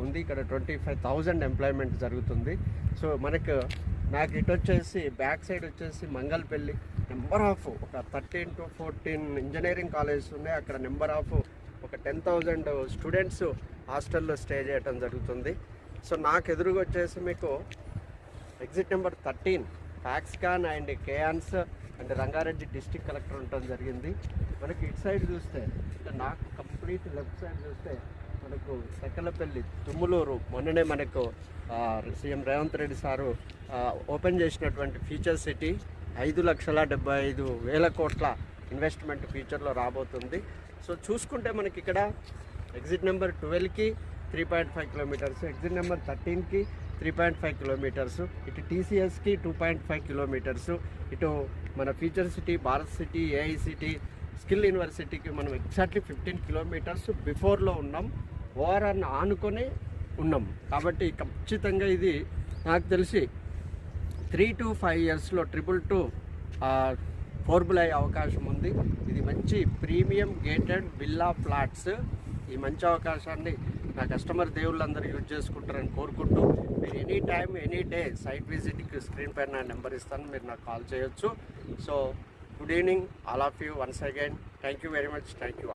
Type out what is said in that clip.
ఉంది. ఇక్కడ 25,000 ఎంప్లాయ్మెంట్ జరుగుతుంది. సో నాకు ఇటు వచ్చేసి బ్యాక్ సైడ్ వచ్చేసి మంగళపల్లి నెంబర్ ఆఫ్ ఒక 13 to 14 ఇంజనీరింగ్ కాలేజెస్ ఉన్నాయి. అక్కడ నెంబర్ ఆఫ్ ఒక 10,000 స్టూడెంట్స్ హాస్టల్లో స్టే చేయడం జరుగుతుంది. సో నాకు ఎదురుగా వచ్చేసి మీకు exit number 13 Foxconn and Kaynes and Rangareddy district collector ఉండటం జరిగింది. మనకి ఇటు సైడ్ చూస్తే నాకు కంప్లీట్ లెఫ్ట్ సైడ్ చూస్తే మనకు సెకలపల్లి తుమ్ములూరు మొన్ననే మనకు CM Revanth Reddy sir open చేసినటువంటి ఫ్యూచర్ సిటీ 5,75,000 కోట్ల ఇన్వెస్ట్మెంట్ ఫ్యూచర్లో రాబోతుంది. సో చూసుకుంటే మనకి ఇక్కడ ఎగ్జిట్ నెంబర్ 12కి 3.5 కిలోమీటర్స్, ఎగ్జిట్ నెంబర్ 13కి 3.5 కిలోమీటర్స్, ఇటు టీసీఎస్కి 2.5 కిలోమీటర్స్, ఇటు మన future city, Bharat city, AI city, skill యూనివర్సిటీకి మనం ఎగ్జాక్ట్లీ 15 కిలోమీటర్స్ బిఫోర్లో ఉన్నాం. ఓఆర్ఆర్ని ఆనుకొని ఉన్నాం. కాబట్టి ఖచ్చితంగా ఇది నాకు తెలిసి 3 to 5 ఇయర్స్లో 222 ఫోర్బుల్ అయ్యే అవకాశం ఉంది. ఇది మంచి ప్రీమియం గేటెడ్ విల్లా ఫ్లాట్స్. ఈ మంచి అవకాశాన్ని నా కస్టమర్ దేవుళ్ళందరూ యూజ్ చేసుకుంటారని కోరుకుంటూ, మీరు any time any day site విజిట్కి స్క్రీన్ పైన నా నెంబర్ ఇస్తాను, మీరు నాకు కాల్ చేయొచ్చు. So good evening all of you once again. Thank you very much. Thank you.